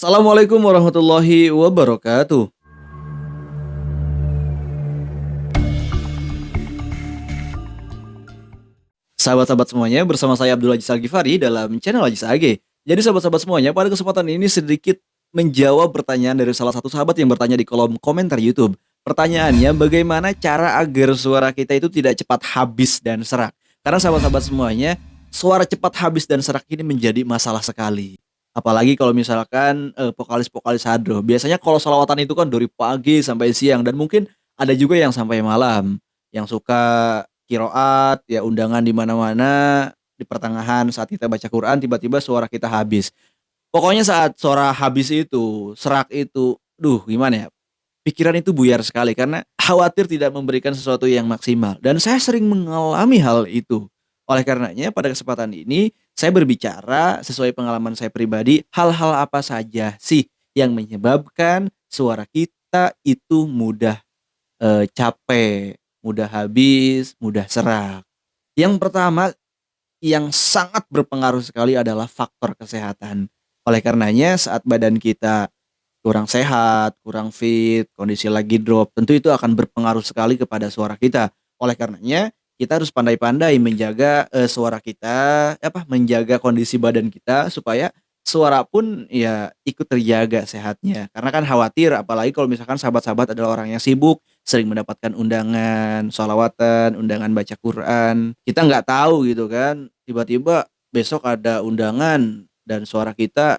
Assalamualaikum warahmatullahi wabarakatuh. Sahabat-sahabat semuanya, bersama saya Abdul Aziz Al-Ghifari dalam channel Aziz AG. Jadi sahabat-sahabat semuanya, pada kesempatan ini sedikit menjawab pertanyaan dari salah satu sahabat yang bertanya di kolom komentar YouTube. Pertanyaannya, bagaimana cara agar suara kita itu tidak cepat habis dan serak? Karena sahabat-sahabat semuanya, suara cepat habis dan serak ini menjadi masalah sekali. Apalagi kalau misalkan vokalis-vokalis hadroh. Biasanya kalau sholawatan itu kan dari pagi sampai siang dan mungkin ada juga yang sampai malam. Yang suka kiroat, ya undangan di mana-mana, di pertengahan saat kita baca Quran tiba-tiba suara kita habis. Pokoknya saat suara habis itu, serak itu, duh gimana ya, pikiran itu buyar sekali karena khawatir tidak memberikan sesuatu yang maksimal dan saya sering mengalami hal itu. Oleh karenanya pada kesempatan ini saya berbicara sesuai pengalaman saya pribadi, hal-hal apa saja sih yang menyebabkan suara kita itu mudah capek, mudah habis, mudah serak. Yang pertama, yang sangat berpengaruh sekali adalah faktor kesehatan. Oleh karenanya saat badan kita kurang sehat, kurang fit, kondisi lagi drop, tentu itu akan berpengaruh sekali kepada suara kita. Oleh karenanya, kita harus pandai-pandai menjaga, suara kita, menjaga kondisi badan kita supaya suara pun ya ikut terjaga sehatnya. Karena kan khawatir apalagi kalau misalkan sahabat-sahabat adalah orang yang sibuk, sering mendapatkan undangan sholawatan, undangan baca Quran, kita nggak tahu gitu kan, tiba-tiba besok ada undangan dan suara kita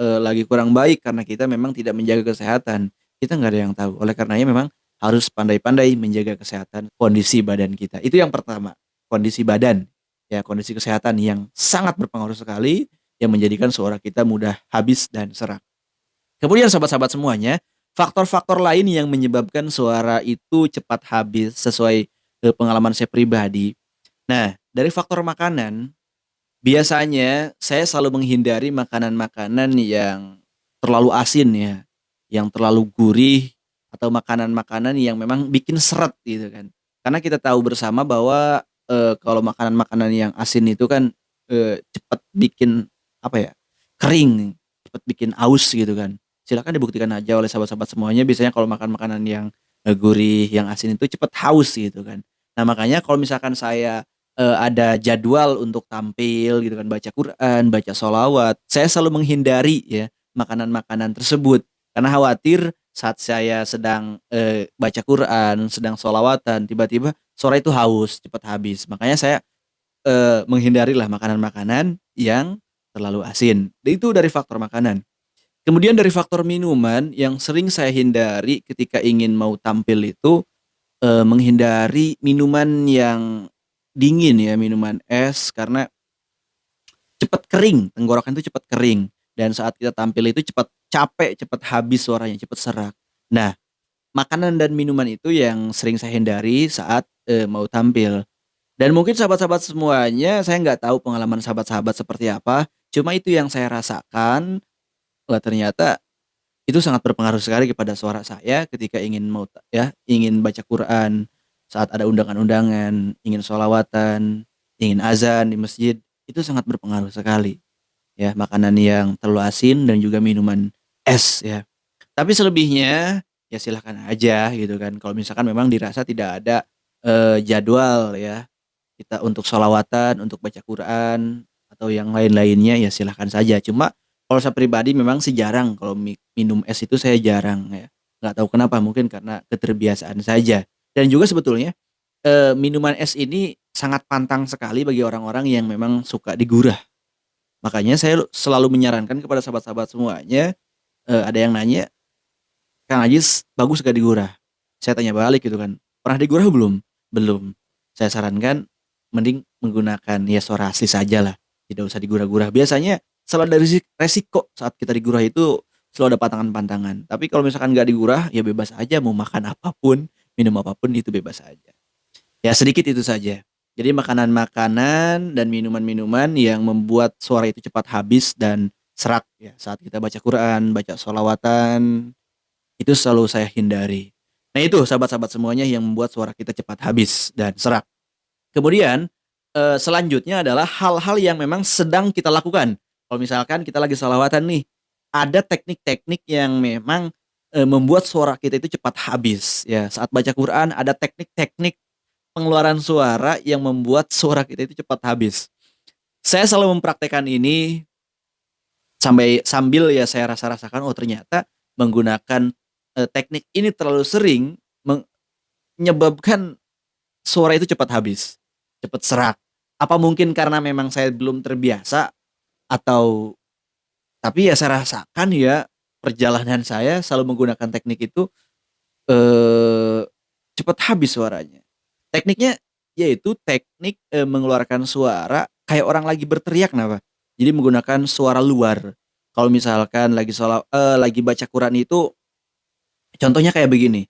lagi kurang baik karena kita memang tidak menjaga kesehatan, kita nggak ada yang tahu. Oleh karenanya memang harus pandai-pandai menjaga kesehatan kondisi badan kita. Itu yang pertama, kondisi badan, ya kondisi kesehatan yang sangat berpengaruh sekali, yang menjadikan suara kita mudah habis dan serak. Kemudian sahabat-sahabat semuanya, faktor-faktor lain yang menyebabkan suara itu cepat habis sesuai, pengalaman saya pribadi. Nah, dari faktor makanan, biasanya saya selalu menghindari makanan-makanan yang terlalu asin ya, yang terlalu gurih atau makanan-makanan yang memang bikin seret gitu kan. Karena kita tahu bersama bahwa, kalau makanan-makanan yang asin itu kan, cepat bikin apa ya, kering, cepat bikin aus gitu kan. Silakan dibuktikan aja oleh sahabat-sahabat semuanya biasanya kalau makan makanan yang, gurih, yang asin itu cepat haus gitu kan. Nah makanya kalau misalkan saya ada jadwal untuk tampil gitu kan, baca Quran, baca sholawat, saya selalu menghindari ya, makanan-makanan tersebut. Karena khawatir saat saya sedang, baca Quran, sedang sholawatan, tiba-tiba sore itu haus, cepat habis. Makanya saya, menghindarilah makanan-makanan yang terlalu asin. Itu dari faktor makanan. Kemudian dari faktor minuman yang sering saya hindari ketika ingin mau tampil itu, menghindari minuman yang dingin ya, minuman es karena cepat kering, tenggorokan itu cepat kering dan saat kita tampil itu cepat capek, cepat habis suaranya, cepat serak. Nah, makanan dan minuman itu yang sering saya hindari saat, mau tampil. Dan mungkin sahabat-sahabat semuanya, saya nggak tahu pengalaman sahabat-sahabat seperti apa, cuma itu yang saya rasakan, wah ternyata itu sangat berpengaruh sekali kepada suara saya ketika ingin mau ingin baca Quran, saat ada undangan-undangan, ingin sholawatan, ingin azan di masjid, itu sangat berpengaruh sekali, ya, makanan yang terlalu asin dan juga minuman es, ya. Tapi selebihnya, ya silahkan aja gitu kan, kalau misalkan memang dirasa tidak ada, jadwal ya, kita untuk sholawatan, untuk baca Quran, atau yang lain-lainnya ya silahkan saja. Cuma kalau saya pribadi memang sih jarang kalau minum es itu saya jarang ya, nggak tahu kenapa mungkin karena keterbiasaan saja. Dan juga sebetulnya, minuman es ini sangat pantang sekali bagi orang-orang yang memang suka digurah. Makanya saya selalu menyarankan kepada sahabat-sahabat semuanya, ada yang nanya, "Kang Ajis bagus gak digurah?" Saya tanya balik gitu kan, "Pernah digurah belum?" "Belum." Saya sarankan mending menggunakan ya suara asli sajalah, tidak usah digurah-gurah. Biasanya selalu ada resiko saat kita digurah itu selalu ada pantangan-pantangan. Tapi kalau misalkan nggak digurah, ya bebas aja mau makan apapun, minum apapun itu bebas aja. Ya sedikit itu saja. Jadi makanan-makanan dan minuman-minuman yang membuat suara itu cepat habis dan serak ya saat kita baca Quran, baca sholawatan, itu selalu saya hindari. Nah itu sahabat-sahabat semuanya yang membuat suara kita cepat habis dan serak. Kemudian, selanjutnya adalah hal-hal yang memang sedang kita lakukan. Kalau misalkan kita lagi sholawatan nih, ada teknik-teknik yang memang, membuat suara kita itu cepat habis ya. Saat baca Quran ada teknik-teknik pengeluaran suara yang membuat suara kita itu cepat habis. Saya selalu mempraktekkan ini sambil ya saya rasakan, oh ternyata menggunakan, teknik ini terlalu sering menyebabkan suara itu cepat habis, cepat serak. Apa mungkin karena memang saya belum terbiasa atau tapi ya saya rasakan ya perjalanan saya selalu menggunakan teknik itu, eee, cepat habis suaranya. Tekniknya yaitu teknik, mengeluarkan suara kayak orang lagi berteriak nah, Pak. Jadi menggunakan suara luar. Kalau misalkan lagi baca Quran itu contohnya kayak begini,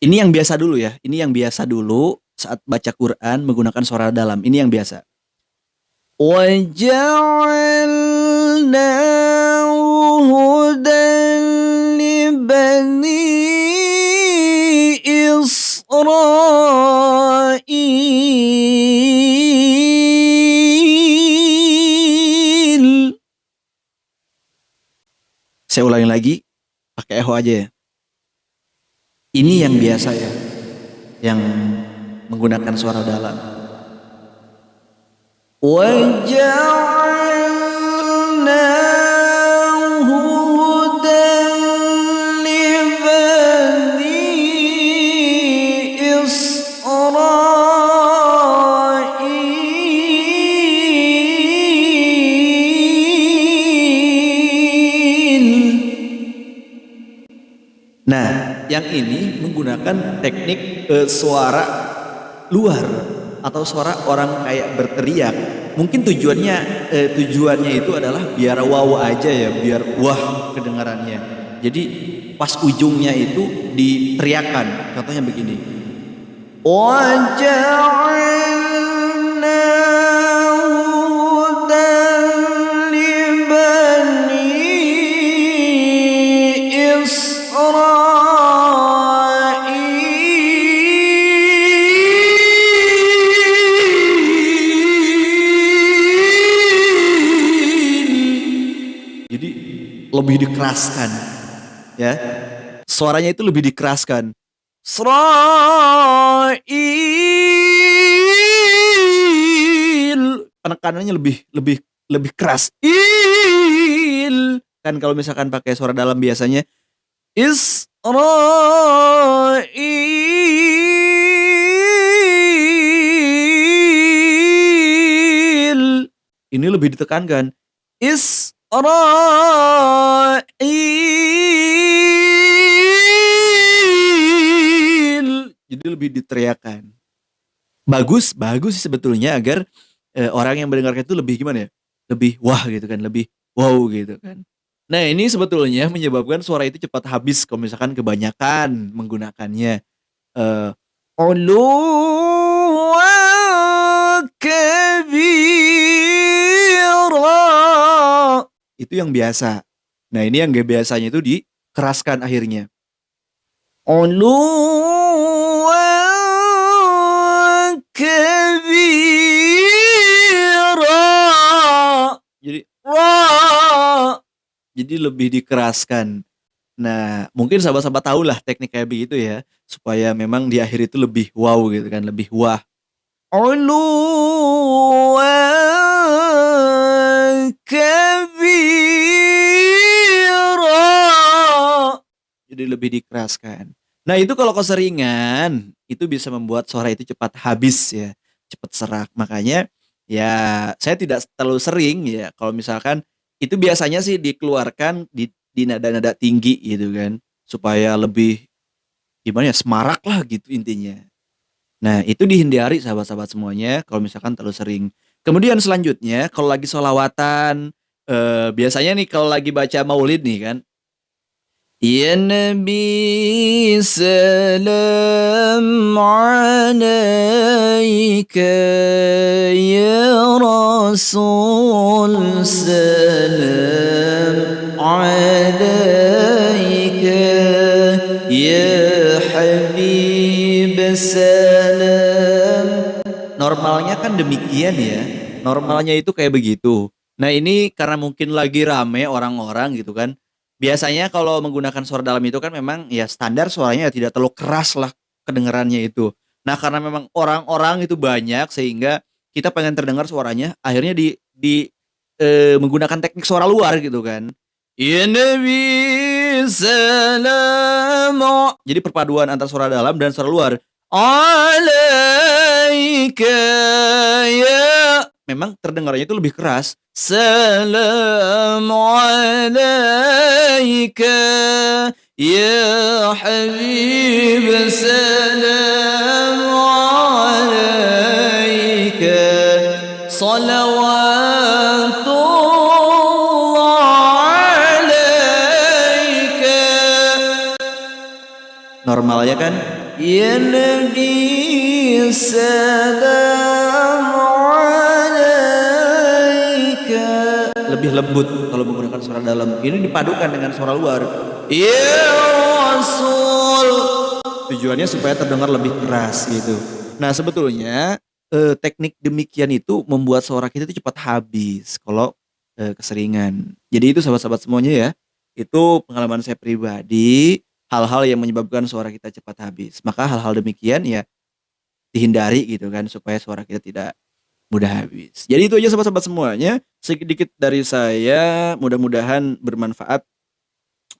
ini yang biasa dulu ya, ini yang biasa dulu saat baca Quran menggunakan suara dalam, ini yang biasa. وَجَعَلْنَاهُ هُدًى لِّبَنِي إِسْرَائِيلَ. Saya ulangi lagi, pakai echo aja ya. Ini yang biasa ya, yang menggunakan suara dalam. وَجَعَلْنَاهُ هُدًى لِّبَنِي إِسْرَائِيلَ. Nah, yang ini menggunakan teknik, suara luar atau suara orang kayak berteriak. Mungkin tujuannya itu adalah biar wow aja ya, biar wah kedengarannya. Jadi pas ujungnya itu diteriakkan. Contohnya begini. وَجَعَلْنَاهُ هُدًى لِّبَنِي إسرائيل. Jadi lebih dikeraskan ya. Suaranya itu lebih dikeraskan. Israil. Penekanannya lebih lebih lebih keras. Kan kalau misalkan pakai suara dalam biasanya Israil. Ini lebih ditekankan. Israil. Jadi lebih diteriakkan. Bagus bagus sih sebetulnya agar, orang yang mendengarkan itu lebih gimana ya, lebih wah gitu kan, lebih wow gitu kan. Nah ini sebetulnya menyebabkan suara itu cepat habis kalau misalkan kebanyakan menggunakannya, uluwan kabira. Itu yang biasa. Nah ini yang gak biasanya itu dikeraskan akhirnya. Uluwan kabira. Jadi jadi lebih dikeraskan. Nah, mungkin sahabat-sahabat tahulah teknik kayak begitu ya, supaya memang di akhir itu lebih wow gitu kan, lebih wah. Uluwan kabira. Jadi lebih dikeraskan. Nah, itu kalau keseringan, itu bisa membuat suara itu cepat habis ya, cepat serak. Makanya ya saya tidak terlalu sering ya kalau misalkan itu biasanya sih dikeluarkan di nada-nada tinggi gitu kan, supaya lebih gimana ya, semarak lah gitu intinya. Nah, itu dihindari sahabat-sahabat semuanya kalau misalkan terlalu sering. Kemudian selanjutnya kalau lagi sholawatan, biasanya nih kalau lagi baca maulid nih kan, Ya Nabi salam alaika, Ya Rasul salam alaika, Ya Habib salam. Normalnya kan demikian ya, normalnya itu kayak begitu. Nah ini karena mungkin lagi rame orang-orang gitu kan, biasanya kalau menggunakan suara dalam itu kan memang ya standar suaranya tidak terlalu keras lah kedengarannya itu. Nah karena memang orang-orang itu banyak sehingga kita pengen terdengar suaranya akhirnya menggunakan teknik suara luar gitu kan. Ya Nabi salamu jadi perpaduan antara suara dalam dan suara luar. Alaika ya memang terdengarnya itu lebih keras. Salamu alaika ya habib salamu alaika salawatullah alaika. Normal ya kan? Ya Nabi salam alaika. Lebih lembut kalau menggunakan suara dalam. Ini dipadukan dengan suara luar. Ya Rasul. Tujuannya supaya terdengar lebih keras gitu. Nah sebetulnya teknik demikian itu membuat suara kita itu cepat habis kalau keseringan. Jadi itu sahabat-sahabat semuanya ya. Itu pengalaman saya pribadi, hal-hal yang menyebabkan suara kita cepat habis. Maka hal-hal demikian ya dihindari gitu kan supaya suara kita tidak mudah habis. Jadi itu aja sahabat-sahabat semuanya, sedikit dari saya, mudah-mudahan bermanfaat.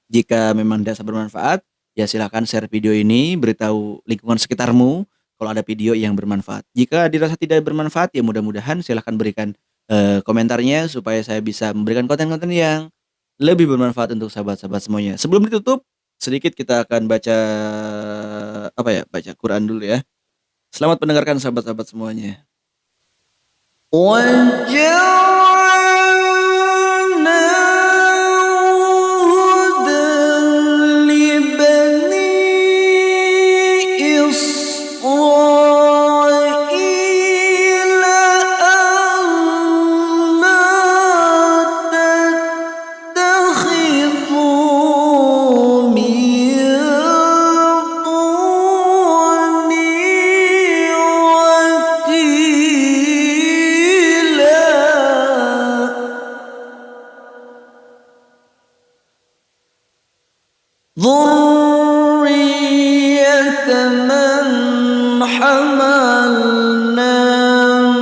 Jika memang dirasa bermanfaat, ya silakan share video ini, beritahu lingkungan sekitarmu kalau ada video yang bermanfaat. Jika dirasa tidak bermanfaat, ya mudah-mudahan silahkan berikan komentarnya supaya saya bisa memberikan konten-konten yang lebih bermanfaat untuk sahabat-sahabat semuanya. Sebelum ditutup, sedikit kita akan baca apa ya? Baca Quran dulu ya. Selamat mendengarkan sahabat-sahabat semuanya. ذرية من حملنا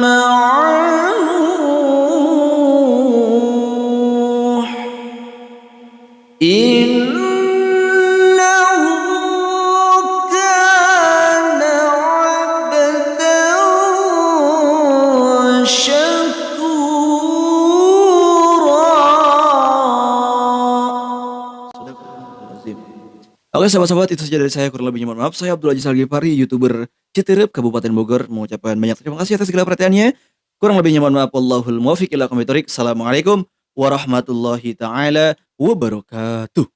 مع نوح إنه كان عبدا شكورا. Oke sahabat-sahabat, itu saja dari saya, kurang lebihnya mohon maaf. Saya Abdul Aziz Al-Ghifari, YouTuber Citerep Kabupaten Bogor, mengucapkan banyak terima kasih atas segala perhatiannya. Kurang lebihnya mohon maaf. Wallahul muwaffiq ila aqwamit thoriq. Assalamualaikum warahmatullahi taala wabarakatuh.